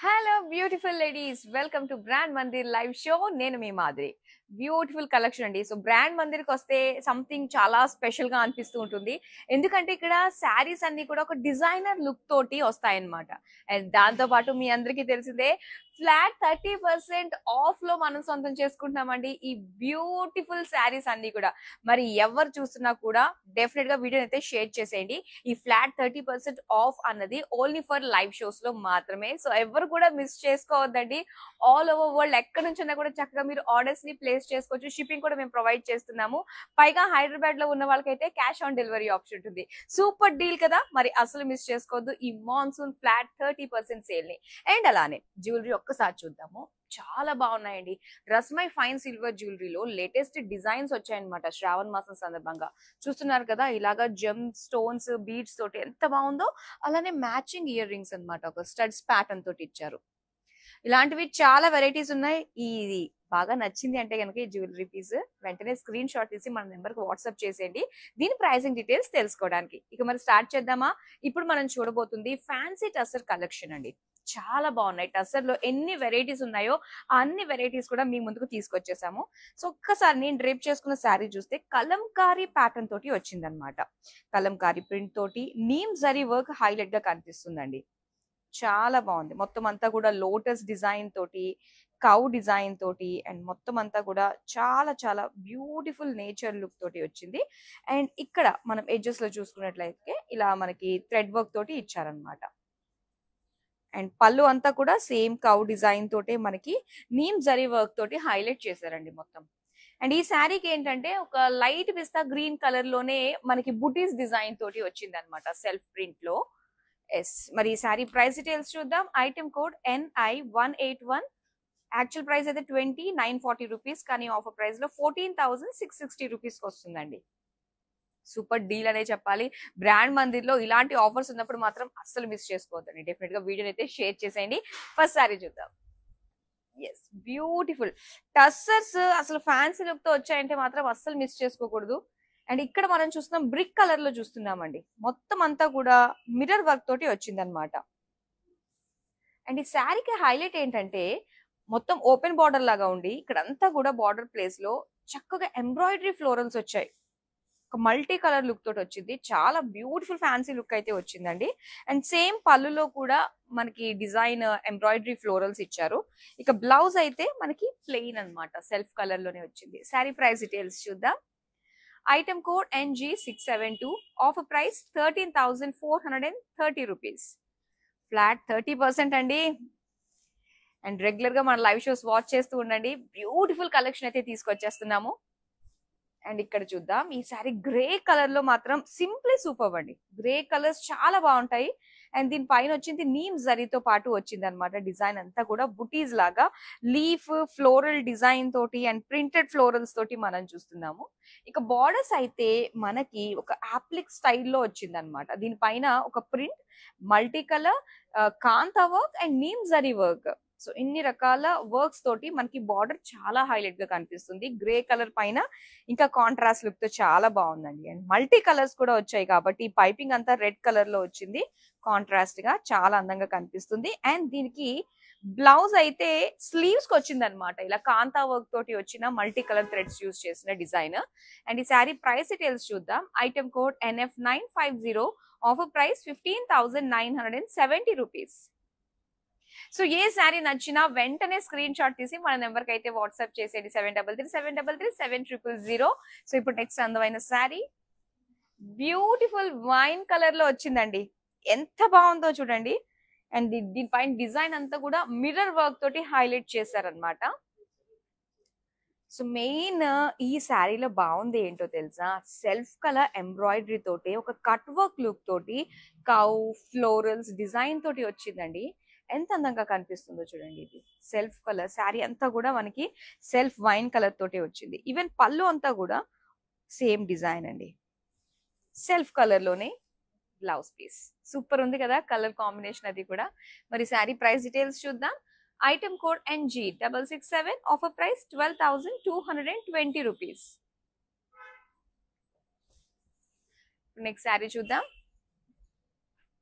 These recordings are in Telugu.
Hello beautiful ladies, welcome to brand Mandir live show. నేను మీ మాదిరి. బ్యూటిఫుల్ కలెక్షన్ అండి. సో బ్రాండ్ మందిర్కి వస్తే సంథింగ్ చాలా స్పెషల్ గా అనిపిస్తూ ఉంటుంది. ఎందుకంటే ఇక్కడ శారీస్ అన్ని కూడా ఒక డిజైనర్ లుక్ తోటి వస్తాయన్నమాట. అండ్ దాంతో పాటు మీ అందరికీ తెలిసిందే, ఫ్లాట్ 30% ఆఫ్ లో మనం సొంతం చేసుకుంటున్నామండి ఈ బ్యూటిఫుల్ శారీస్ అన్ని కూడా. మరి ఎవరు చూస్తున్నా కూడా డెఫినెట్ గా వీడియో అయితే షేర్ చేసేయండి. ఈ ఫ్లాట్ 30% ఆఫ్ అన్నది ఓన్లీ ఫర్ లైవ్ షోస్ లో మాత్రమే. సో ఎవరు కూడా మిస్ చేసుకోవద్దండి. ఆల్ ఓవర్ వరల్డ్ ఎక్కడి నుంచి కూడా చక్కగా మీరు ఆర్డర్స్ ని ప్లేస్ చేసుకోవచ్చు. షిప్పింగ్ కూడా మేము ప్రొవైడ్ చేస్తున్నాము. పైగా హైదరాబాద్ లో ఉన్న వాళ్ళకైతే క్యాష్ ఆన్ డెలివరీ ఆప్షన్ ఉంటుంది. సూపర్ డీల్ కదా, మరి అసలు మిస్ చేసుకోవద్దు ఈ మాన్సూన్ ఫ్లాట్ 30% సేల్ ని. అండ్ అలానే జ్యువెలరీ ఒక్కసారి చూద్దాము. చాలా బాగున్నాయండి. రస్మై ఫైన్ సిల్వర్ జ్యువెలరీలో లేటెస్ట్ డిజైన్స్ వచ్చాయన్నమాట శ్రావణ మాసం సందర్భంగా. చూస్తున్నారు కదా, ఇలాగా జెమ్ స్టోన్స్ బీడ్స్ తోటి ఎంత బాగుందో. అలానే మ్యాచింగ్ ఇయర్ రింగ్స్ అనమాట, ఒక స్టడ్స్ ప్యాటర్న్ తోటి ఇచ్చారు. ఇలాంటివి చాలా వెరైటీస్ ఉన్నాయి. ఇది బాగా నచ్చింది అంటే కనుక ఈ జ్యువెలరీ పీస్ వెంటనే స్క్రీన్ షాట్ తీసి మన నెంబర్ కి వాట్సాప్ చేసేయండి, దీని ప్రైసింగ్ డీటెయిల్స్ తెలుసుకోవడానికి. ఇక మరి స్టార్ట్ చేద్దామా? ఇప్పుడు మనం చూడబోతుంది ఫ్యాన్సీ టసర్ కలెక్షన్ అండి. చాలా బాగున్నాయి. టసర్ లో ఎన్ని వెరైటీస్ ఉన్నాయో అన్ని వెరైటీస్ కూడా మీ ముందుకు తీసుకొచ్చేసాము. సో ఒక్కసారి నేను డ్రేప్ చేసుకున్న శారీ చూస్తే కలంకారీ ప్యాటర్న్ తోటి వచ్చిందనమాట. కలంకారీ ప్రింట్ తోటి నీమ్ జరీ వర్క్ హైలైట్ గా కనిపిస్తుందండి. చాలా బాగుంది. మొత్తం అంతా కూడా లోటస్ డిజైన్ తోటి, కౌ డిజైన్ తోటి, అండ్ మొత్తం అంతా కూడా చాలా చాలా బ్యూటిఫుల్ నేచర్ లుక్ తోటి వచ్చింది. అండ్ ఇక్కడ మనం ఎడ్జెస్ లో చూసుకున్నట్లయితే ఇలా మనకి థ్రెడ్ వర్క్ తోటి ఇచ్చారనమాట. అండ్ పళ్ళు అంతా కూడా సేమ్ కౌ డిజైన్ తోటే మనకి నీమ్ జరీ వర్క్ తోటి హైలైట్ చేశారండి మొత్తం. అండ్ ఈ శారీకి ఏంటంటే ఒక లైట్ పిస్తా గ్రీన్ కలర్ లోనే మనకి బుటీస్ డిజైన్ తోటి వచ్చింది అనమాట, సెల్ఫ్ ప్రింట్ లో. ఎస్, మరి ఈ శారీ ప్రైస్ డీటెయిల్స్ చూద్దాం. Item code NI181. Actual price అయితే 2940 రూపీస్, కానీ ఆఫర్ ప్రైస్ లో 14,660 రూపీస్ వస్తుందండి. సూపర్ డీల్ అనే చెప్పాలి. బ్రాండ్ మందిర్ లో ఇలాంటి ఆఫర్స్ ఉన్నప్పుడు మాత్రం అస్సలు మిస్ చేసుకోవద్దండి. డెఫినెట్ గా వీడియోని అయితే షేర్ చేసేయండి. ఫస్ట్ శారీ చూద్దాం. ఎస్, బ్యూటిఫుల్ టస్సర్స్ అసలు ఫ్యాన్సీ లుక్ తో వచ్చాయంటే మాత్రం అస్సలు మిస్ చేసుకోకూడదు. అండ్ ఇక్కడ మనం చూస్తున్నాం బ్రిక్ కలర్ లో చూస్తున్నామండి. మొత్తం అంతా కూడా మిర్రర్ వర్క్ తోటి వచ్చిందనమాట. అండ్ ఈ శారీకి హైలైట్ ఏంటంటే మొత్తం ఓపెన్ బార్డర్ లాగా ఉండి ఇక్కడంతా కూడా బార్డర్ ప్లేస్ లో చక్కగా ఎంబ్రాయిడరీ ఫ్లోరల్స్ వచ్చాయి. ఒక మల్టీ కలర్ లుక్ తోటి వచ్చింది. చాలా బ్యూటిఫుల్ ఫ్యాన్సీ లుక్ అయితే వచ్చిందండి. అండ్ సేమ్ పళ్ళులో కూడా మనకి డిజైన్ ఎంబ్రాయిడరీ ఫ్లోరల్స్ ఇచ్చారు. ఇక బ్లౌజ్ అయితే మనకి ప్లెయిన్ అన్నమాట, సెల్ఫ్ కలర్ లోనే వచ్చింది. శారీ ప్రైస్ డీటెయిల్స్ చూద్దాం. Item code NG672. Offer price 13,430 rupees. Flat 30% అండి. అండ్ రెగ్యులర్ గా మన లైవ్ షోస్ వాచ్ చేస్తూ ఉండండి. బ్యూటిఫుల్ కలెక్షన్ అయితే తీసుకొచ్చేస్తున్నాము. అండ్ ఇక్కడ చూద్దాం, ఈ సారీ గ్రే కలర్ లో మాత్రం సింప్లీ సూపర్ అండి. గ్రే కలర్స్ చాలా బాగుంటాయి. అండ్ దీని పైన వచ్చింది నీమ్ జరీతో పాటు వచ్చింది అనమాట. డిజైన్ అంతా కూడా బుటీస్ లాగా లీఫ్ ఫ్లోరల్ డిజైన్ తోటి అండ్ ప్రింటెడ్ ఫ్లోరల్స్ తోటి మనం చూస్తున్నాము. ఇక బార్డర్స్ అయితే మనకి ఒక ఆప్లిక్ స్టైల్లో వచ్చింది అనమాట. దీనిపైన ఒక print, multi colour, kantha work and neem zari work. So ఇన్ని రకాల వర్క్స్ తోటి మనకి బార్డర్ చాలా హైలైట్ గా కనిపిస్తుంది. గ్రే కలర్ పైన ఇంకా కాంట్రాస్ట్ లుక్ తో చాలా బాగుందండి. అండ్ మల్టీ కలర్స్ కూడా వచ్చాయి కాబట్టి పైపింగ్ అంతా రెడ్ కలర్ లో వచ్చింది. కాంట్రాస్ట్ గా చాలా అందంగా కనిపిస్తుంది. అండ్ దీనికి బ్లౌజ్ అయితే స్లీవ్స్ కి వచ్చింది అనమాట. ఇలా కాంతా వర్క్ తోటి వచ్చిన మల్టీ కలర్ థ్రెడ్స్ యూస్ చేసిన డిజైన్. అండ్ ఈ శారీ ప్రైస్ డీటెయిల్స్ చూద్దాం. Item code NF950. Offer price 15,970 rupees. So ఏ శారీ నచ్చినా వెంటనే స్క్రీన్ షాట్ తీసి మన నెంబర్ కి అయితే వాట్సాప్ చేసేది 7337337000. సో ఇప్పుడు నెక్స్ట్ అందమైన శారీ బ్యూటిఫుల్ వైన్ కలర్ లో వచ్చిందండి. ఎంత బాగుందో చూడండి. అండ్ దీనిపైన డిజైన్ అంతా కూడా మిర్రర్ వర్క్ తోటి హైలైట్ చేశారనమాట. సో మెయిన్ ఈ శారీలో బాగుంది ఏంటో తెలుసా, సెల్ఫ్ కలర్ ఎంబ్రాయిడరీ తోటి ఒక కట్ వర్క్ లుక్ తోటి కౌ ఫ్లోరల్స్ డిజైన్ తోటి వచ్చిందండి. ఎంత అందంగా కనిపిస్తుందో చూడండి. ఇది సెల్ఫ్ కలర్ శారీ అంతా కూడా మనకి సెల్ఫ్ వైన్ కలర్ తోటి వచ్చింది. ఈవెన్ పళ్ళు అంతా కూడా సేమ్ డిజైన్ అండి. సెల్ఫ్ కలర్ లోనే బ్లౌజ్ పీస్. సూపర్ ఉంది కదా కలర్ కాంబినేషన్ అది కూడా. మరి శారీ ప్రైస్ డీటెయిల్స్ చూద్దాం. Item code NG667. Offer price 12,220 rupees. Next sari చూద్దాం.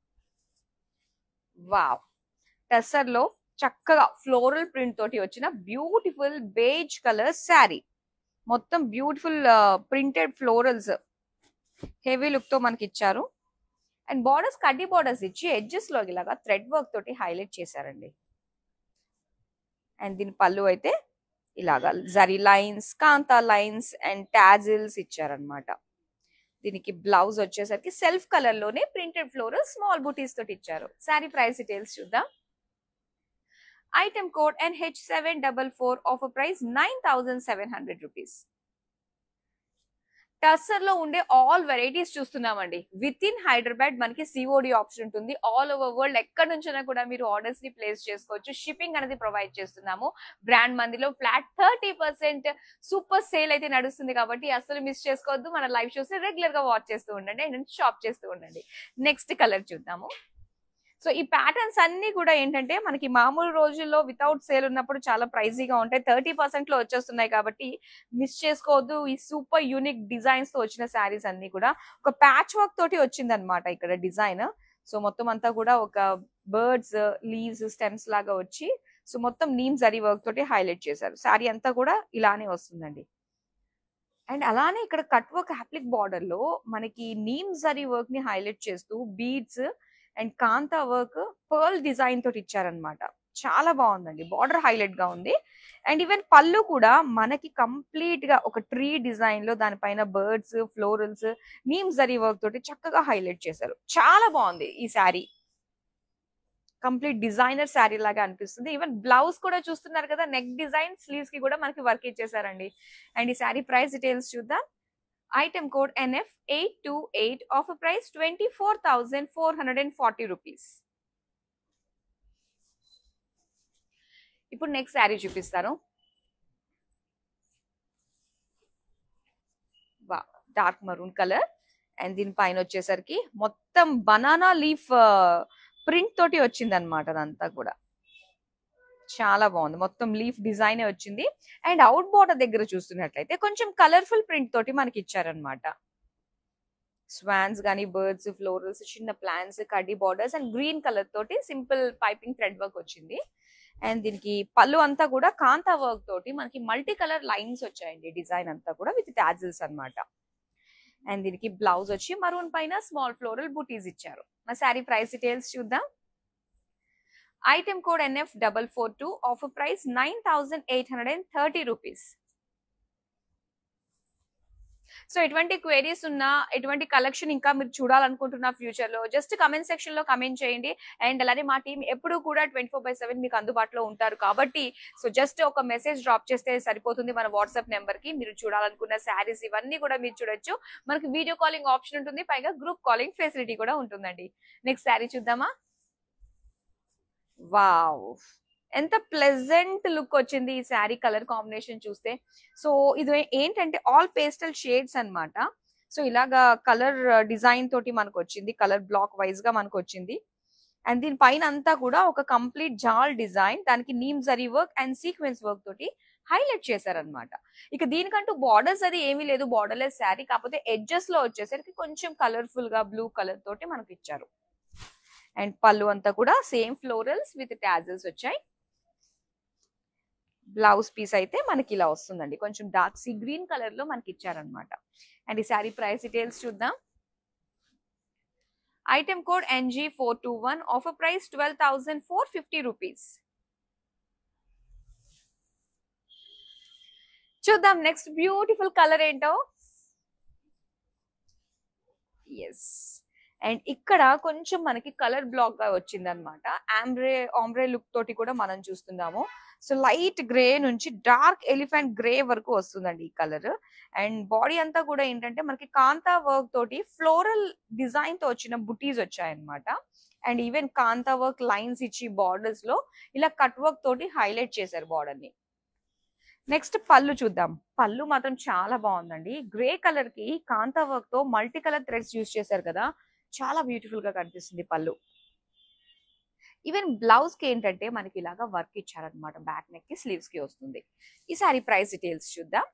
వావ్, టెస్సర్ లో చక్కగా ఫ్లోరల్ ప్రింట్ తోటి వచ్చిన బ్యూటిఫుల్ బేజ్ కలర్ శారీ. మొత్తం beautiful printed florals heavy look తో మనకి ఇచ్చారు. అండ్ బార్డర్స్ కడ్డీ బార్డర్స్ ఇచ్చి ఎడ్జెస్ లో ఇలాగా థ్రెడ్ వర్క్ తోటి హైలైట్ చేశారండి. అండ్ దీని పళ్ళు అయితే ఇలాగా zari lines, kantha lines and tassels ఇచ్చారనమాట. దీనికి బ్లౌజ్ వచ్చేసరికి సెల్ఫ్ కలర్ లోనే ప్రింటెడ్ ఫ్లోరల్ స్మాల్ బూటీస్ తోటి ఇచ్చారు. శారీ ప్రైస్ డీటెయిల్స్ చూద్దాం. Item code NH744, offer price 9,700 rupees. Tussar లో ఉండే ఆల్ వెరైటీస్ చూస్తున్నామండి. విత్ ఇన్ హైదరాబాద్ మనకి సిఓడి ఆప్షన్ ఉంటుంది. ఆల్ ఓవర్ వరల్డ్ ఎక్కడి నుంచైనా కూడా మీరు ఆర్డర్స్ ని ప్లేస్ చేసుకోవచ్చు. షిప్పింగ్ అనేది ప్రొవైడ్ చేస్తున్నాము. బ్రాండ్ మందిలో ఫ్లాట్ 30% సూపర్ సేల్ అయితే నడుస్తుంది కాబట్టి అసలు మిస్ చేసుకోవద్దు. మన లైవ్ షోస్ రెగ్యులర్ గా వాచ్ చేస్తూ ఉండండి అండ్ షాప్ చేస్తూ ఉండండి. నెక్స్ట్ కలర్ చూద్దాము. సో ఈ ప్యాటర్న్స్ అన్ని కూడా ఏంటంటే మనకి మామూలు రోజుల్లో వితౌట్ సేల్ ఉన్నప్పుడు చాలా ప్రైజీగా ఉంటాయి. 30% లో వచ్చేస్తున్నాయి కాబట్టి మిస్ చేసుకోవద్దు. ఈ సూపర్ యూనిక్ డిజైన్స్ తో వచ్చిన శారీస్ అన్ని కూడా ఒక ప్యాచ్ వర్క్ తోటి వచ్చింది అనమాట ఇక్కడ డిజైన్. సో మొత్తం అంతా కూడా ఒక బర్డ్స్, లీవ్స్, స్టెమ్స్ లాగా వచ్చి సో మొత్తం నీమ్ జరీ వర్క్ తోటి హైలైట్ చేశారు. శారీ అంతా కూడా ఇలానే వస్తుందండి. అండ్ అలానే ఇక్కడ కట్ వర్క్ అప్లిక్ బార్డర్ లో మనకి నీమ్ జరీ వర్క్ ని హైలైట్ చేస్తూ beads and kantha work pearl design తోటి ఇచ్చారనమాట. చాలా బాగుందండి. బార్డర్ హైలైట్ గా ఉంది. అండ్ ఈవెన్ పళ్ళు కూడా మనకి కంప్లీట్ గా ఒక ట్రీ డిజైన్ లో దానిపైన birds, florals, neem zari work తోటి చక్కగా హైలైట్ చేశారు. చాలా బాగుంది ఈ శారీ. కంప్లీట్ డిజైనర్ శారీ లాగా అనిపిస్తుంది. ఈవెన్ బ్లౌజ్ కూడా చూస్తున్నారు కదా, నెక్ డిజైన్, స్లీవ్స్ కి కూడా మనకి వర్క్ ఇచ్చేసారండి. అండ్ ఈ శారీ ప్రైస్ డీటెయిల్స్ చూద్దాం. Item code NF828, offer price 24,440 rupees. ఇప్పుడు నెక్స్ట్ శారీ చూపిస్తాను. డార్క్ మరూన్ కలర్ అండ్ దీని పైన వచ్చేసరికి మొత్తం బనానా లీఫ్ ప్రింట్ తోటి వచ్చింది అనమాట. అదంతా కూడా చాలా బాగుంది. మొత్తం లీఫ్ డిజైన్ వచ్చింది. అండ్ అవుట్ బోర్డర్ దగ్గర చూస్తున్నట్లయితే కొంచెం కలర్ఫుల్ ప్రింట్ తోటి మనకి ఇచ్చారనమాట. స్వాన్స్ గానీ, బర్డ్స్, ఫ్లోరల్స్, చిన్న ప్లాంట్స్, కడ్డీ బార్డర్స్ అండ్ గ్రీన్ కలర్ తోటి సింపుల్ పైపింగ్ థ్రెడ్ వర్క్ వచ్చింది. అండ్ దీనికి పళ్ళు అంతా కూడా కాంతా వర్క్ తోటి మనకి మల్టీ కలర్ లైన్స్ వచ్చాయండి. డిజైన్ అంతా కూడా విత్ టాజిల్స్ అనమాట. అండ్ దీనికి బ్లౌజ్ వచ్చి మరూన్ పైన స్మాల్ ఫ్లోరల్ బూటీస్ ఇచ్చారు. మా శారీ ప్రైస్ డీటెయిల్స్ చూద్దాం. Item code NF442, offer price 9,830 rupees. So ఎటువంటి క్వైరీస్ ఉన్నా, ఎటువంటి కలెక్షన్ ఇంకా మీరు చూడాలనుకుంటున్నా ఫ్యూచర్ లో జస్ట్ కమెంట్ సెక్షన్ లో కమెంట్ చేయండి. అండ్ అలానే మా టీం ఎప్పుడు కూడా 24/7 మీకు అందుబాటులో ఉంటారు కాబట్టి సో జస్ట్ ఒక మెసేజ్ డ్రాప్ చేస్తే సరిపోతుంది మన వాట్సాప్ నెంబర్ కి. మీరు చూడాలనుకున్న శారీస్ ఇవన్నీ కూడా మీరు చూడొచ్చు. మనకి వీడియో కాలింగ్ ఆప్షన్ ఉంటుంది, పైగా గ్రూప్ కాలింగ్ ఫెసిలిటీ కూడా ఉంటుందండి. నెక్స్ట్ శారీ చూద్దామా. వావ్, ఎంత ప్లెజెంట్ లుక్ వచ్చింది ఈ శారీ కలర్ కాంబినేషన్ చూస్తే. సో ఇది ఏంటంటే ఆల్ పేస్టల్ షేడ్స్ అన్నమాట. సో ఇలాగా కలర్ డిజైన్ తోటి మనకు వచ్చింది, కలర్ బ్లాక్ వైజ్ గా మనకు వచ్చింది. అండ్ దీని పైన అంతా కూడా ఒక కంప్లీట్ జాల్ డిజైన్, దానికి neem zari work and sequence work తోటి హైలైట్ చేశారనమాట. ఇక దీనికంటూ బార్డర్స్ అది ఏమీ లేదు, బార్డర్లెస్ శారీ. కాకపోతే ఎడ్జెస్ లో వచ్చేసరికి కొంచెం కలర్ఫుల్ గా బ్లూ కలర్ తోటి మనకి ఇచ్చారు. అండ్ పళ్ళు అంతా కూడా సేమ్ ఫ్లోరల్స్ విత్ టాజిల్స్ వచ్చాయి. బ్లౌజ్ పీస్ అయితే మనకి ఇలా వస్తుందండి, కొంచెం డార్క్ సీ గ్రీన్ కలర్ లో మనకి ఇచ్చారనమాట. అండ్ ఈ శారీ ప్రైస్ డీటెయిల్స్ చూద్దాం. Item code NG421, offer price 12,450 rupees. చూద్దాం నెక్స్ట్ బ్యూటిఫుల్ కలర్ ఏంటో. ఎస్, అండ్ ఇక్కడ కొంచెం మనకి కలర్ బ్లాక్ గా వచ్చింది అనమాట. ఆంబ్రే లుక్ తోటి కూడా మనం చూస్తున్నాము. సో లైట్ గ్రే నుంచి డార్క్ ఎలిఫెంట్ గ్రే వరకు వస్తుందండి ఈ కలర్. అండ్ బాడీ అంతా కూడా ఏంటంటే మనకి కాంతా వర్క్ తోటి ఫ్లోరల్ డిజైన్ తో వచ్చిన బుటీస్ వచ్చాయన్నమాట. And even kantha work lines ఇచ్చి బార్డర్స్ లో ఇలా కట్ వర్క్ తోటి హైలైట్ చేశారు బార్డర్ ని. నెక్స్ట్ పళ్ళు చూద్దాం. పళ్ళు మాత్రం చాలా బాగుందండి. గ్రే కలర్ కి కాంతా వర్క్ తో మల్టీ కలర్ థ్రెడ్స్ యూజ్ చేశారు కదా, చాలా బ్యూటిఫుల్ గా కనిపిస్తుంది పళ్ళు. ఈవెన్ బ్లౌజ్ కి ఏంటంటే మనకి ఇలాగా వర్క్ ఇచ్చారనమాట, బ్యాక్ నెక్ కి, స్లీవ్స్ కి వస్తుంది. ఈ సారీ ప్రైస్ డీటెయిల్స్ చూద్దాం.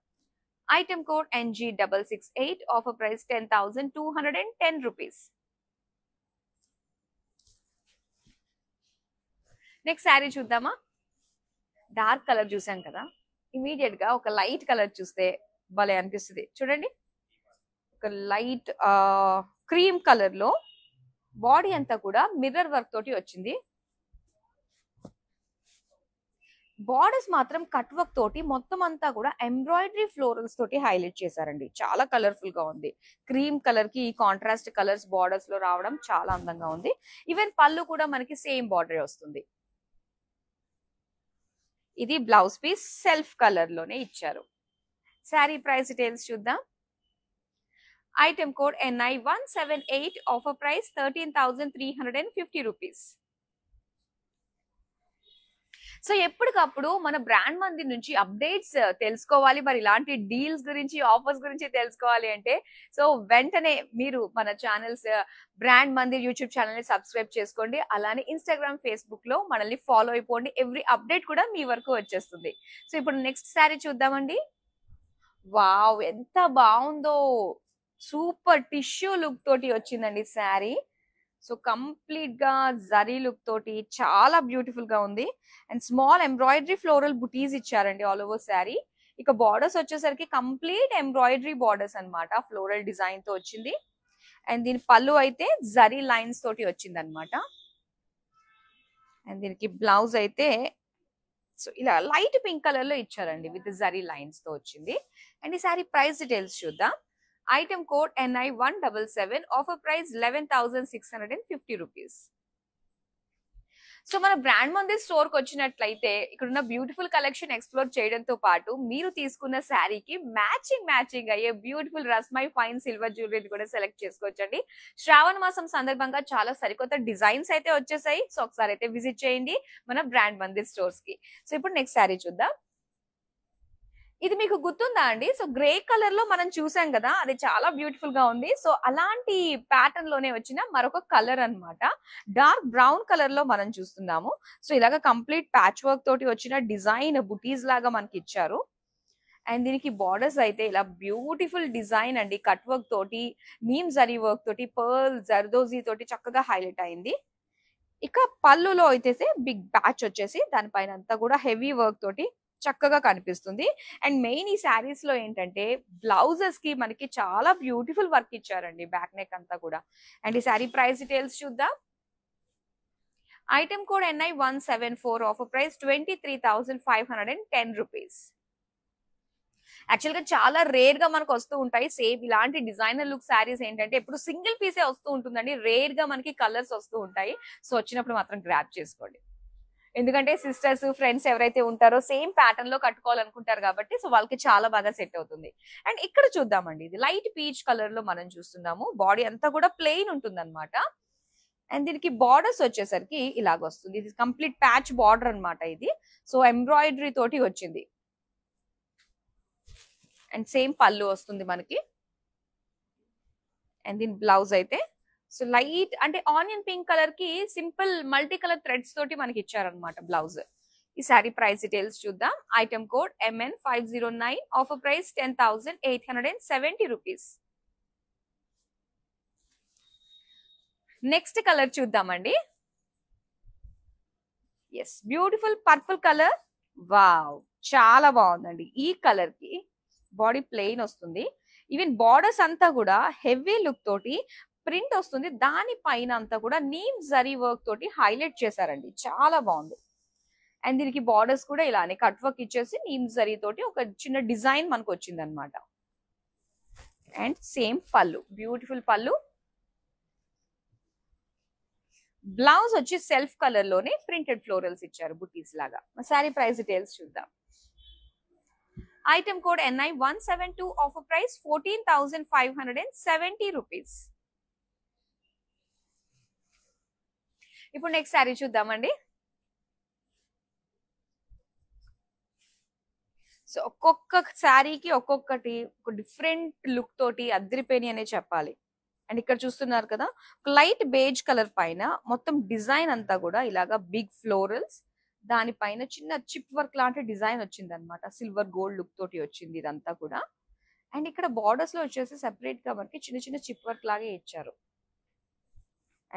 Item code NG668, offer price 10,210 rupees. Next sari చూద్దామా. డార్క్ కలర్ చూసాం కదా, ఇమీడియట్ గా ఒక లైట్ కలర్ చూస్తే భలే అనిపిస్తుంది. చూడండి, ఒక లైట్ క్రీమ్ కలర్ లో బాడీ అంతా కూడా మిర్రర్ వర్క్ తోటి వచ్చింది. బార్డర్స్ మాత్రం కట్ వర్క్ తోటి మొత్తం అంతా కూడా ఎంబ్రాయిడరీ ఫ్లోరల్స్ తోటి హైలైట్ చేశారండి. చాలా కలర్ఫుల్ గా ఉంది. క్రీమ్ కలర్ కి కాంట్రాస్ట్ కలర్స్ బార్డర్స్ లో రావడం చాలా అందంగా ఉంది. ఈవెన్ పళ్ళు కూడా మనకి సేమ్ బార్డర్ వస్తుంది. ఇది బ్లౌజ్ పీస్ సెల్ఫ్ కలర్ లోనే ఇచ్చారు. శారీ ప్రైస్ డీటెయిల్స్ చూద్దాం. Item code NI178, offer price 13,350 rupees. So ఎప్పటికప్పుడు మన బ్రాండ్ మందిర్ నుంచి అప్డేట్స్ తెలుసుకోవాలి, మరి ఇలాంటి డీల్స్ గురించి ఆఫర్స్ గురించి తెలుసుకోవాలి అంటే సో వెంటనే మీరు మన channels brand Mandir YouTube channel ని సబ్స్క్రైబ్ చేసుకోండి. అలానే ఇన్స్టాగ్రామ్, ఫేస్బుక్ లో మనల్ని ఫాలో అయిపోండి. ఎవ్రీ అప్డేట్ కూడా మీ వరకు వచ్చేస్తుంది. సో ఇప్పుడు నెక్స్ట్ శారీ చూద్దామండి. వావ్, ఎంత బాగుందో. సూపర్ టిష్యూ లుక్ తోటి వచ్చిందండి శారీ. సో కంప్లీట్ గా జరీ లుక్ తోటి చాలా బ్యూటిఫుల్ గా ఉంది. అండ్ స్మాల్ ఎంబ్రాయిడరీ ఫ్లోరల్ బుటీస్ ఇచ్చారండి ఆల్ ఓవర్ శారీ. ఇక బార్డర్స్ వచ్చేసరికి కంప్లీట్ ఎంబ్రాయిడరీ బార్డర్స్ అన్నమాట, ఫ్లోరల్ డిజైన్ తో వచ్చింది. అండ్ దీని పళ్ళు అయితే జరీ లైన్స్ తోటి వచ్చింది అనమాట. అండ్ దీనికి బ్లౌజ్ అయితే సో ఇలా లైట్ పింక్ కలర్ లో ఇచ్చారండి విత్ జరీ లైన్స్ తో వచ్చింది. అండ్ ఈ సారీ ప్రైస్ డీటెయిల్స్ చూద్దాం. Item code NI177, offer price 11,650 rupees. So మన బ్రాండ్ మందిర్ స్టోర్ కి వచ్చినట్లయితే ఇక్కడ ఉన్న బ్యూటిఫుల్ కలెక్షన్ ఎక్స్ప్లోర్ చేయడంతో పాటు మీరు తీసుకున్న శారీకి మ్యాచింగ్ అయ్యే బ్యూటిఫుల్ రస్మై ఫైన్ సిల్వర్ జ్యువెలరీ కూడా సెలెక్ట్ చేసుకోవచ్చండి. శ్రావణ మాసం సందర్భంగా చాలా సరికొత్త డిజైన్స్ అయితే వచ్చేసాయి. సో ఒకసారి అయితే విజిట్ చేయండి మన బ్రాండ్ మందిర్ స్టోర్స్ కి. సో ఇప్పుడు నెక్స్ట్ శారీ చూద్దాం. ఇది మీకు గుర్తుందా అండి? సో గ్రే కలర్ లో మనం చూసాం కదా, అది చాలా బ్యూటిఫుల్ గా ఉంది. సో అలాంటి ప్యాటర్న్ లోనే వచ్చిన మరొక కలర్ అన్నమాట. డార్క్ బ్రౌన్ కలర్ లో మనం చూస్తున్నాము. సో ఇలాగ కంప్లీట్ ప్యాచ్ వర్క్ తోటి వచ్చిన డిజైన్ బుటీస్ లాగా మనకి ఇచ్చారు. అండ్ దీనికి బార్డర్స్ అయితే ఇలా బ్యూటిఫుల్ డిజైన్ అండి, కట్ వర్క్ తోటి, నీమ్ జరీ వర్క్ తోటి, పర్ల్ జర్దోజీ తోటి చక్కగా హైలైట్ అయింది. ఇక పళ్ళులో అయితే బిగ్ ప్యాచ్ వచ్చేసి దానిపైన అంతా కూడా హెవీ వర్క్ తోటి చక్కగా కనిపిస్తుంది. అండ్ మెయిన్ ఈ శారీస్ లో ఏంటంటే బ్లౌజెస్ కి మనకి చాలా బ్యూటిఫుల్ వర్క్ ఇచ్చారండి, బ్యాక్ నెక్ అంతా కూడా. అండ్ ఈ శారీ ప్రైస్ డీటెయిల్స్ చూద్దాం. Item code NI174, offer price 23,510 rupees. Actual గా చాలా రేర్ గా మనకు వస్తూ ఉంటాయి సేమ్ ఇలాంటి డిజైనర్ లుక్ శారీస్. ఏంటంటే ఎప్పుడు సింగిల్ పీసే వస్తూ ఉంటుందండి, రేర్ గా మనకి కలర్స్ వస్తూ ఉంటాయి. సో వచ్చినప్పుడు మాత్రం గ్రాబ్ చేసుకోండి, ఎందుకంటే సిస్టర్స్ ఫ్రెండ్స్ ఎవరైతే ఉంటారో సేమ్ ప్యాటర్న్ లో కట్టుకోవాలనుకుంటారు కాబట్టి సో వాళ్ళకి చాలా బాగా సెట్ అవుతుంది. అండ్ ఇక్కడ చూద్దామండి, ఇది లైట్ పీచ్ కలర్ లో మనం చూస్తున్నాము. బాడీ అంతా కూడా ప్లెయిన్ ఉంటుంది అనమాట. అండ్ దీనికి బార్డర్స్ వచ్చేసరికి ఇలాగ వస్తుంది. ఇది కంప్లీట్ ప్యాచ్ బార్డర్ అనమాట ఇది. సో ఎంబ్రాయిడరీ తోటి వచ్చింది. అండ్ సేమ్ పళ్ళు వస్తుంది మనకి. అండ్ దీని బ్లౌజ్ అయితే సో లైట్ అంటే ఆనియన్ పింక్ కలర్ కి సింపుల్ మల్టీ కలర్ థ్రెడ్స్ తోటి మనకి ఇచ్చారనమాట బ్లౌజ్. ఈ సారీ ప్రైస్ డీటెయిల్స్ చూద్దాం. Item code MN509, offer price 10,870 rupees. Next colour చూద్దామండి. Yes, beautiful purple colour. Wow, చాలా బాగుందండి. ఈ కలర్ కి బాడీ ప్లెయిన్ వస్తుంది. ఈవెన్ బార్డర్స్ అంతా కూడా హెవీ లుక్ తోటి ప్రింట్ వస్తుంది. దాని పైన అంతా కూడా నీమ్ జరీ వర్క్ తోటి హైలైట్ చేశారండి, చాలా బాగుంది. అండ్ దీనికి బార్డర్స్ కూడా ఇలానే కట్ వర్క్ ఇచ్చేసి నీమ్ జరీ తోటి ఒక చిన్న డిజైన్ మనకు వచ్చింది అనమాట. అండ్ సేమ్ పళ్ళు, బ్యూటిఫుల్ పళ్ళు. బ్లౌజ్ వచ్చి సెల్ఫ్ కలర్ లోనే ప్రింటెడ్ ఫ్లోరల్స్ ఇచ్చారు బుటీస్ లాగా. సారీ ప్రైస్ డీటెయిల్స్ చూద్దాం. Item code NI172, offer price 14,570 rupees. ఇప్పుడు నెక్స్ట్ శారీ చూద్దామండి. సో ఒక్కొక్క శారీకి ఒక్కొక్కటి ఒక డిఫరెంట్ లుక్ తోటి అద్రిపోయి అనే చెప్పాలి. అండ్ ఇక్కడ చూస్తున్నారు కదా, లైట్ బేజ్ కలర్ పైన మొత్తం డిజైన్ అంతా కూడా ఇలాగా బిగ్ ఫ్లోరల్స్, దానిపైన చిన్న చిప్ వర్క్ లాంటి డిజైన్ వచ్చింది అనమాట. సిల్వర్ గోల్డ్ లుక్ తోటి వచ్చింది ఇదంతా కూడా. అండ్ ఇక్కడ బార్డర్స్ లో వచ్చేసి సెపరేట్ గా మనకి చిన్న చిన్న చిప్ వర్క్ లాగే ఇచ్చారు.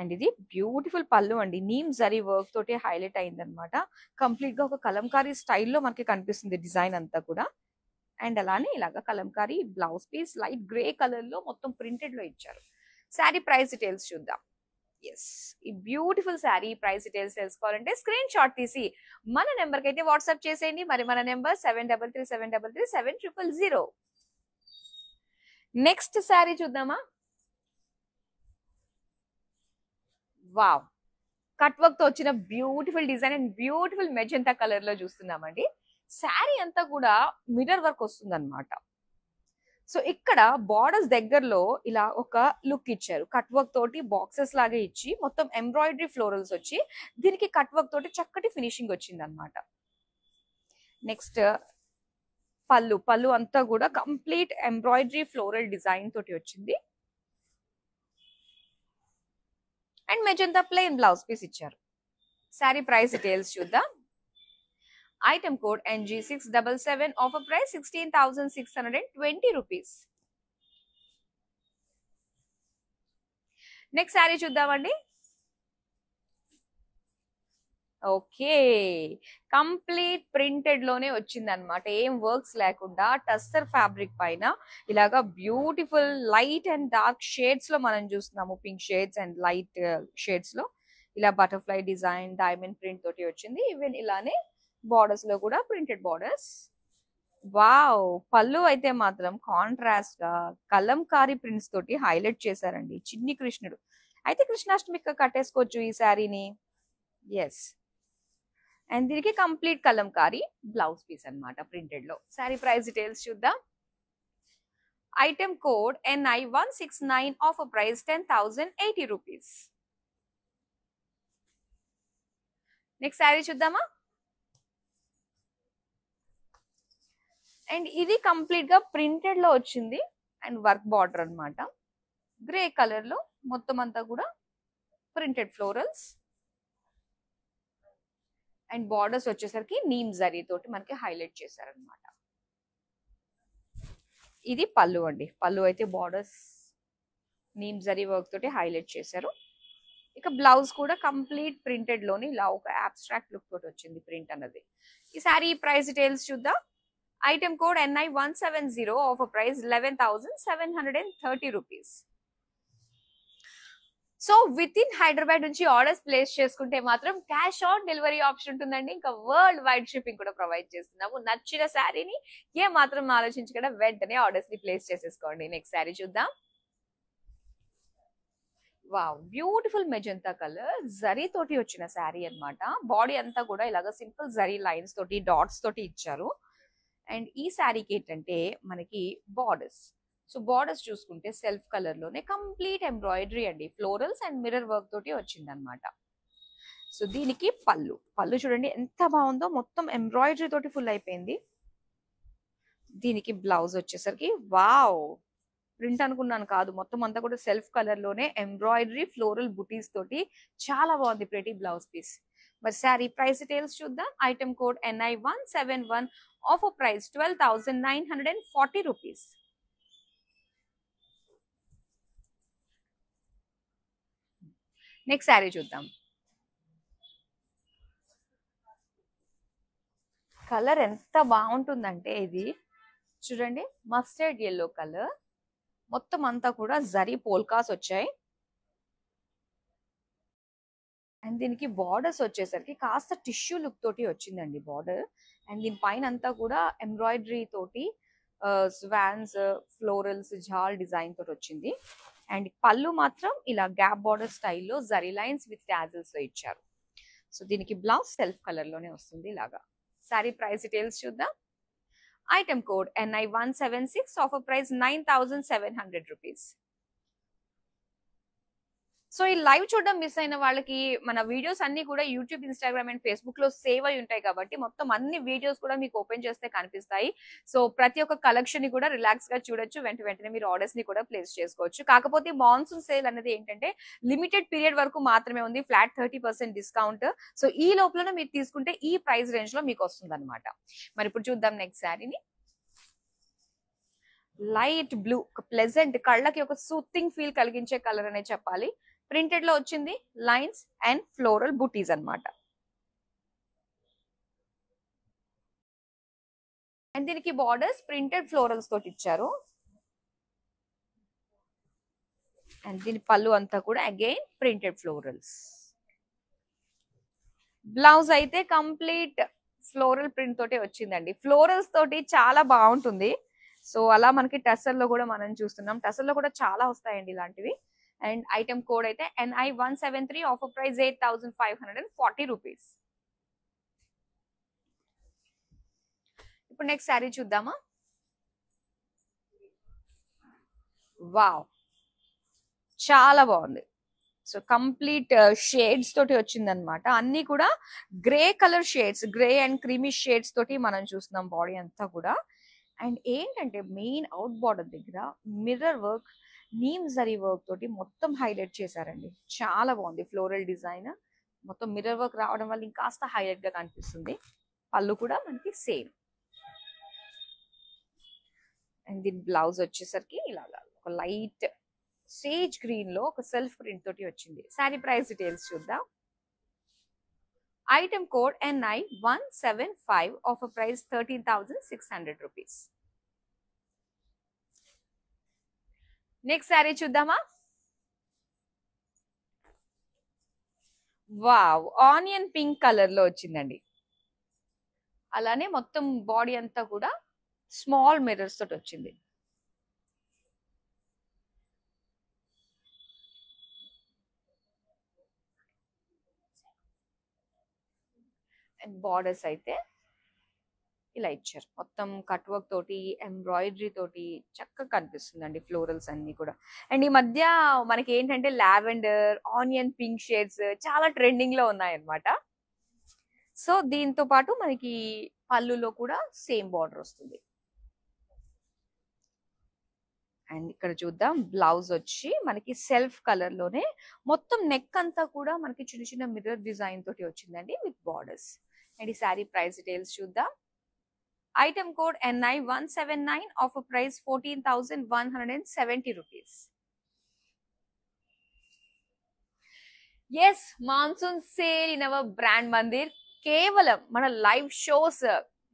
అండ్ ఇది బ్యూటిఫుల్ పళ్ళు అండి, నీమ్ జరీ వర్క్ తోటి హైలైట్ అయింది అనమాట. కంప్లీట్ గా ఒక కలంకారీ స్టైల్లో మనకి కనిపిస్తుంది డిజైన్ అంతా కూడా. అండ్ అలానే ఇలాగా Kalamkari blouse piece light grey colour లో మొత్తం ప్రింటెడ్ లో ఇచ్చారు. శారీ ప్రైస్ డీటెయిల్స్ చూద్దాం. ఎస్, ఈ బ్యూటిఫుల్ శారీ ప్రైస్ డీటెయిల్స్ తెలుసుకోవాలంటే స్క్రీన్ షాట్ తీసి మన నెంబర్ కి అయితే వాట్సాప్ చేసేయండి. మరి మన నెంబర్ 7337337000. నెక్స్ట్ శారీ చూద్దామా. వావ్, కట్ వర్క్ తో వచ్చిన beautiful design and beautiful magenta colour లో చూస్తున్నామండి. శారీ అంతా కూడా మిర్రర్ వర్క్ వస్తుంది అనమాట. సో ఇక్కడ బార్డర్స్ దగ్గరలో ఇలా ఒక లుక్ ఇచ్చారు, కట్ వర్క్ తోటి బాక్సెస్ లాగా ఇచ్చి మొత్తం ఎంబ్రాయిడరీ ఫ్లోరల్స్ వచ్చి దీనికి కట్ వర్క్ తోటి చక్కటి ఫినిషింగ్ వచ్చింది అనమాట. నెక్స్ట్ పళ్ళు అంతా కూడా కంప్లీట్ ఎంబ్రాయిడరీ ఫ్లోరల్ డిజైన్ తోటి వచ్చింది. And magenta plain blouse piece ఇచ్చారు. శారీ ప్రైస్ డీటెయిల్స్ చూద్దాం. Item code NG677, offer price 16,620 rupees. Next sari చూద్దామండి. ఓకే, కంప్లీట్ ప్రింటెడ్ లోనే వచ్చింది అనమాట, ఏం వర్క్స్ లేకుండా టస్సర్ ఫ్యాబ్రిక్ పైన ఇలాగా beautiful light and dark shades లో మనం చూస్తున్నాము. Pink shades and light shades లో ఇలా బటర్ఫ్లై డిజైన్ డైమండ్ ప్రింట్ తోటి వచ్చింది. ఈవెన్ ఇలానే బార్డర్స్ లో కూడా ప్రింటెడ్ బార్డర్స్. వావ్, పళ్ళు అయితే మాత్రం కాంట్రాస్ట్ గా కలంకారీ ప్రింట్స్ తోటి హైలైట్ చేశారండి. చిన్ని కృష్ణుడు అయితే కృష్ణాష్టమికి కట్టేసుకోవచ్చు ఈ శారీని. ఎస్, అండ్ దీనికి కంప్లీట్ కలంకారీ బ్లౌజ్ పీస్ అన్నమాట ప్రింటెడ్ లో. శారీ ప్రైస్ డీటెయిల్స్ చూద్దాం. Item code NI169, offer price 10,080 rupees. Next sari చూద్దామా. అండ్ ఇది కంప్లీట్ గా ప్రింటెడ్ లో వచ్చింది అండ్ వర్క్ బార్డర్ అన్నమాట. గ్రే కలర్ లో మొత్తం అంతా కూడా ప్రింటెడ్ ఫ్లోరల్స్ అండ్ బార్డర్స్ వచ్చేసరికి నీమ్ జరీ తోటి మనకి హైలైట్ చేశారనమాట. ఇది పళ్ళు అండి, పళ్ళు అయితే బార్డర్స్ నీమ్ జరీ వర్క్ తోటి హైలైట్ చేశారు. ఇక బ్లౌజ్ కూడా కంప్లీట్ ప్రింటెడ్ లోని ఇలా ఒక అబ్స్ట్రాక్ట్ లుక్ తోటి వచ్చింది ప్రింట్ అన్నది. ఈ సారీ ప్రైస్ డీటెయిల్స్ చూద్దాం. Item code NI170, offer price 11,730 rupees. So with in Hyderabad నుంచి ఆర్డర్స్ ప్లేస్ చేసుకుంటే మాత్రం క్యాష్ ఆన్ డెలివరీ ఆప్షన్ ఉంటుందండి. ఇంకా వరల్డ్ వైడ్ షిప్పింగ్ కూడా ప్రొవైడ్ చేస్తున్నాము. నచ్చిన శారీని ఏ మాత్రం ఆలోచించకుండా వెంటనే ఆర్డర్స్ ని ప్లేస్ చేసేసుకోండి. నెక్స్ట్ శారీ చూద్దాం. Wow, beautiful magenta colour zari తోటి వచ్చిన శారీ అన్నమాట. బాడీ అంతా కూడా ఇలాగ సింపుల్ జరీ లైన్స్ తోటి డాట్స్ తోటి ఇచ్చారు. అండ్ ఈ శారీకి ఏంటంటే మనకి బార్డర్స్, సో బార్డర్స్ చూసుకుంటే సెల్ఫ్ కలర్ లోనే కంప్లీట్ ఎంబ్రాయిడరీ అండి, ఫ్లోరల్స్ అండ్ మిర్రర్ వర్క్ తోటి వచ్చింది అనమాట. సో దీనికి పళ్ళు చూడండి ఎంత బాగుందో, మొత్తం ఎంబ్రాయిడరీ తోటి ఫుల్ అయిపోయింది. దీనికి బ్లౌజ్ వచ్చేసరికి వావ్, ప్రింట్ అనుకున్నాను కాదు, మొత్తం అంతా కూడా సెల్ఫ్ కలర్ లోనే ఎంబ్రాయిడరీ ఫ్లోరల్ బుటీస్ తోటి చాలా బాగుంది ప్రెటీ బ్లౌజ్ పీస్. మరి శారీ ప్రైస్ డీటెయిల్స్ చూద్దాం. Item code NI171, offer price 12,940 rupees. Next sari చూద్దాం. కలర్ ఎంత బాగుంటుందంటే ఇది చూడండి, మస్టర్డ్ ఎల్లో కలర్, మొత్తం అంతా కూడా జరీ పోల్కాస్ వచ్చాయి. అండ్ దీనికి బార్డర్స్ వచ్చేసరికి కాస్త టిష్యూ లుక్ తోటి వచ్చిందండి బార్డర్. అండ్ దీని పైన అంతా కూడా ఎంబ్రాయిడరీ తోటి స్వాన్స్, ఫ్లోరల్స్, జాల్ డిజైన్ తోటి వచ్చింది. అండ్ పళ్ళు మాత్రం ఇలా గ్యాప్ బార్డర్ స్టైల్లో జరీ లైన్స్ విత్ టాజిల్స్ తో ఇచ్చారు. సో దీనికి బ్లౌజ్ సెల్ఫ్ కలర్ లోనే వస్తుంది ఇలాగా. సారీ ప్రైస్ డీటెయిల్స్ చూద్దాం. Item code NI176, offer price 9,700 rupees. So ఈ లైవ్ చూడడం మిస్ అయిన వాళ్ళకి మన వీడియోస్ అన్ని కూడా యూట్యూబ్, ఇన్స్టాగ్రామ్ అండ్ ఫేస్బుక్ లో సేవ్ అయి ఉంటాయి కాబట్టి మొత్తం అన్ని వీడియోస్ కూడా మీకు ఓపెన్ చేస్తే కనిపిస్తాయి. సో ప్రతి ఒక్క కలెక్షన్ ని కూడా రిలాక్స్ గా చూడొచ్చు, వెంటనే మీరు ఆర్డర్స్ ని కూడా ప్లేస్ చేసుకోవచ్చు. కాకపోతే మాన్సూన్ సేల్ అనేది ఏంటంటే లిమిటెడ్ పీరియడ్ వరకు మాత్రమే ఉంది, ఫ్లాట్ 30% డిస్కౌంట్. సో ఈ లోపల మీరు తీసుకుంటే ఈ ప్రైస్ రేంజ్ లో మీకు వస్తుంది అనమాట. మరి ఇప్పుడు చూద్దాం నెక్స్ట్ శారీని. లైట్ బ్లూ, ప్లెజెంట్, కళ్ళకి ఒక సూతింగ్ ఫీల్ కలిగించే కలర్ అనే చెప్పాలి. ప్రింటెడ్ లో వచ్చింది లైన్స్ అండ్ ఫ్లోరల్ బుటీస్ అన్నమాట. అండ్ దీనికి బార్డర్స్ ప్రింటెడ్ ఫ్లోరల్స్ తోటి ఇచ్చారు. అండ్ దీని పళ్ళు అంతా కూడా అగైన్ ప్రింటెడ్ ఫ్లోరల్స్. బ్లౌజ్ అయితే కంప్లీట్ ఫ్లోరల్ ప్రింట్ తోటి వచ్చిందండి. ఫ్లోరల్స్ తోటి చాలా బాగుంటుంది. సో అలా మనకి టసర్ లో కూడా మనం చూస్తున్నాం. టసర్ లో కూడా చాలా వస్తాయండి ఇలాంటివి. అండ్ ఐటమ్ కోడ్ అయితే NI173, ఆఫర్ ప్రైస్ 8540 రూపీస్. ఇప్పుడు నెక్స్ట్ శారీ చూద్దామా. వావ్, చాలా బాగుంది. సో కంప్లీట్ షేడ్స్ తోటి వచ్చింది అనమాట. అన్ని కూడా grey colour shades, grey and creamy shades తోటి మనం చూస్తున్నాం బాడీ అంతా కూడా. అండ్ ఏంటంటే మెయిన్ అవుట్ బార్డర్ దగ్గర mirror work, neem zari work తోటి మొత్తం హైలైట్ చేశారండి. చాలా బాగుంది ఫ్లోరల్ డిజైన్. మొత్తం మిర్రర్ వర్క్ రావడం వల్ల ఇంకాస్త హైలైట్ గా కనిపిస్తుంది. పళ్ళు కూడా మనకి సేమ్. అండ్ దీని బ్లౌజ్ వచ్చేసరికి ఇలాగా ఒక లైట్ సేజ్ గ్రీన్ లో ఒక సెల్ఫ్ ప్రింట్ తోటి వచ్చింది. శారీ ప్రైస్ డీటెయిల్స్ చూద్దాం. Item code NI175, offer price 13,600 rupees. Next sari చూద్దామా. వావ్, ఆనియన్ పింక్ కలర్ లో వచ్చిందండి. అలానే మొత్తం బాడీ అంతా కూడా స్మాల్ మిర్రర్స్ తోటి వచ్చింది. అండ్ బార్డర్స్ అయితే ఇలా ఇచ్చారు. మొత్తం కట్ వర్క్ తోటి, ఎంబ్రాయిడరీ తోటి చక్కగా కనిపిస్తుందండి ఫ్లోరల్స్ అన్ని కూడా. అండ్ ఈ మధ్య మనకి ఏంటంటే లావెండర్, ఆనియన్ పింక్ షేడ్స్ చాలా ట్రెండింగ్ లో ఉన్నాయన్నమాట. సో దీంతో పాటు మనకి పళ్ళులో కూడా సేమ్ బార్డర్ వస్తుంది. అండ్ ఇక్కడ చూద్దాం, బ్లౌజ్ వచ్చి మనకి సెల్ఫ్ కలర్ లోనే మొత్తం నెక్ అంతా కూడా మనకి చిన్న చిన్న మిర్రర్ డిజైన్ తోటి వచ్చిందండి విత్ బార్డర్స్. అండ్ ఈ శారీ ప్రైస్ డీటెయిల్స్ చూద్దాం. Item code NI179, offer price 14,170 rupees. Yes, monsoon sale in our brand Mandir కేవలం మన లైవ్ షోస్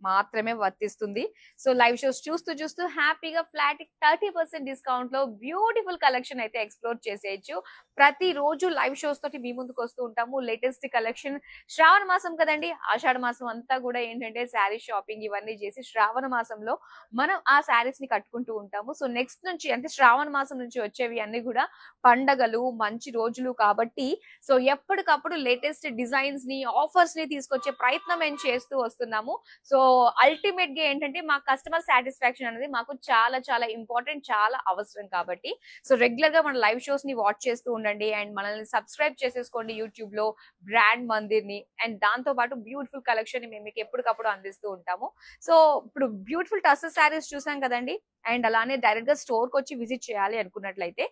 మాత్రమే వర్తిస్తుంది. సో లైవ్ షోస్ చూస్తూ చూస్తూ హ్యాపీగా ఫ్లాట్ 30% డిస్కౌంట్ లో బ్యూటిఫుల్ కలెక్షన్ అయితే ఎక్స్ప్లోర్ చేసేయచ్చు. ప్రతి రోజు లైవ్ షోస్ తోటి మీ ముందుకు వస్తూ ఉంటాము. లేటెస్ట్ కలెక్షన్, శ్రావణ మాసం కదండి, ఆషాఢ మాసం అంతా కూడా ఏంటంటే శారీ షాపింగ్ ఇవన్నీ చేసి శ్రావణ మాసంలో మనం ఆ శారీస్ ని కట్టుకుంటూ ఉంటాము. సో నెక్స్ట్ నుంచి అంటే శ్రావణ మాసం నుంచి వచ్చేవి అన్ని కూడా పండగలు, మంచి రోజులు కాబట్టి సో ఎప్పటికప్పుడు లేటెస్ట్ డిజైన్స్ ని, ఆఫర్స్ ని తీసుకొచ్చే ప్రయత్నం మేము చేస్తూ వస్తున్నాము. సో అల్టిమేట్ గా ఏంటంటే మా కస్టమర్ సాటిస్ఫాక్షన్ అనేది మాకు చాలా చాలా ఇంపార్టెంట్, చాలా అవసరం. కాబట్టి సో రెగ్యులర్ గా మన లైవ్ షోస్ ని వాచ్ చేస్తూ ఉండండి అండ్ మనల్ని సబ్స్క్రైబ్ చేసేసుకోండి యూట్యూబ్ లో బ్రాండ్ మందిర్ ని. అండ్ దాంతో పాటు బ్యూటిఫుల్ కలెక్షన్ ని మేము మీకు ఎప్పటికప్పుడు అందిస్తూ ఉంటాము. సో ఇప్పుడు బ్యూటిఫుల్ టస్సర్ శారీస్ చూసాం కదండి. అండ్ అలానే డైరెక్ట్ గా స్టోర్ కి వచ్చి విజిట్ చేయాలి అనుకున్నట్లయితే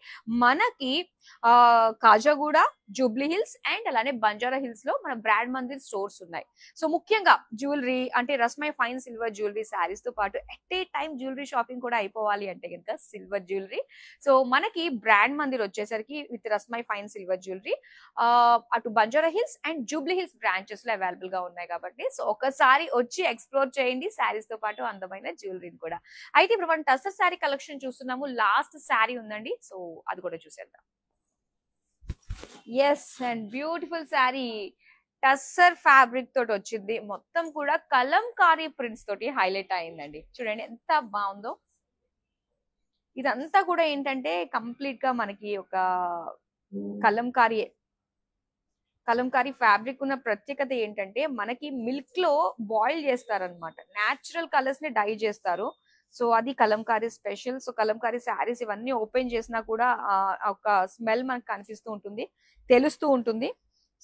మనకి కాజాగూడ, జూబ్లీ హిల్స్ అండ్ అలానే బంజారా హిల్స్ లో మన బ్రాండ్ మందిర్ స్టోర్స్ ఉన్నాయి. సో ముఖ్యంగా జ్యువెలరీ అంటే రస్మై ఫైన్ సిల్వర్ జ్యువెలరీ శారీస్ తో పాటు at a time jewellery shopping కూడా అయిపోవాలి అంటే కనుక సిల్వర్ జ్యువెలరీ. సో మనకి బ్రాండ్ మందిర్ వచ్చేసరికి విత్ రస్మై ఫైన్ సిల్వర్ జ్యువెలరీ అటు Banjara hills and Jubilee hills branches లో అవైలబుల్ గా ఉన్నాయి. కాబట్టి సో ఒకసారి వచ్చి ఎక్స్ప్లోర్ చేయండి శారీస్ తో పాటు అందమైన జ్యువెలరీని కూడా. అయితే ఇప్పుడు మనం టస్సర్ శారీ కలెక్షన్ చూస్తున్నాము. లాస్ట్ శారీ ఉందండి, సో అది కూడా చూసేద్దాం. Yes, and beautiful sari tussar fabric తోటి వచ్చింది. మొత్తం కూడా కలంకారీ ప్రింట్స్ తోటి హైలైట్ అయిందండి. చూడండి ఎంత బాగుందో. ఇదంతా కూడా ఏంటంటే కంప్లీట్ గా మనకి ఒక కలంకారీ ఫ్యాబ్రిక్ ఉన్న ప్రత్యేకత ఏంటంటే మనకి మిల్క్ లో బాయిల్ చేస్తారనమాట. న్యాచురల్ కలర్స్ ని డై చేస్తారు. సో అది కలంకారీ స్పెషల్. సో కలంకారీ శారీస్ ఇవన్నీ ఓపెన్ చేసినా కూడా ఒక స్మెల్ మనకు కనిపిస్తూ ఉంటుంది, తెలుస్తూ ఉంటుంది.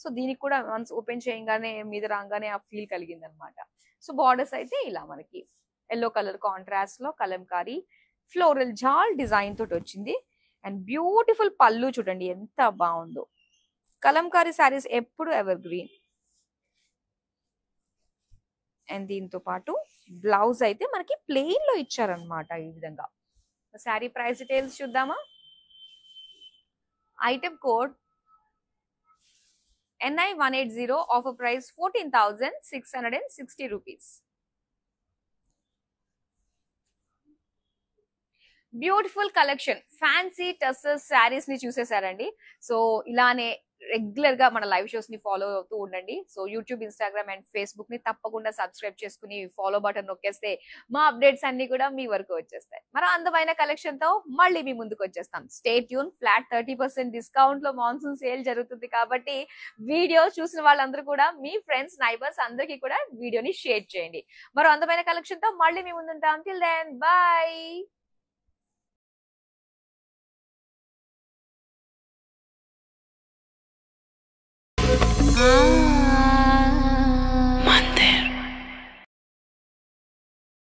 సో దీనికి కూడా వన్స్ ఓపెన్ చేయగానే మీద రాగానే ఆ ఫీల్ కలిగింది అనమాట. సో బార్డర్స్ అయితే ఇలా మనకి ఎల్లో కలర్ కాంట్రాస్ట్ లో కలంకారీ ఫ్లోరల్ జాల్ డిజైన్ తోటి వచ్చింది. అండ్ బ్యూటిఫుల్ పళ్ళు చూడండి ఎంత బాగుందో. కలంకారీ శారీస్ ఎప్పుడు ఎవర్ గ్రీన్. అండ్ దీంతో పాటు బ్లౌజ్ అయితే మనకి ప్లెయిన్ లో ఇచ్చారనమాట ఈ విధంగా. శారీ ప్రైస్ డీటెయిల్స్ చూద్దామా. Item code NI180 offer price 14,660 rupees. Beautiful collection fancy tussar saris ని చూసేసారండి. సో ఇలానే రెగ్యులర్ గా మన లైవ్ షోస్ ని ఫాలో అవుతూ ఉండండి. So YouTube, Instagram and Facebook ని తప్పకుండా సబ్స్క్రైబ్ చేసుకుని ఫాలో బటన్ నొక్కేస్తే మా అప్డేట్స్ అన్ని కూడా మీ వరకు వచ్చేస్తాయి. మరో అందమైన కలెక్షన్ తో మళ్ళీ మీ ముందుకు వచ్చేస్తాం. Stay tune. ఫ్లాట్ 30% డిస్కౌంట్ లో మాన్సూన్ సేల్ జరుగుతుంది కాబట్టి వీడియో చూసిన వాళ్ళందరూ కూడా మీ ఫ్రెండ్స్, నైబర్స్ అందరికీ కూడా వీడియోని షేర్ చేయండి. మరో అందమైన కలెక్షన్ తో మళ్ళీ మీ ముందుంటాం. Till then bye. Ah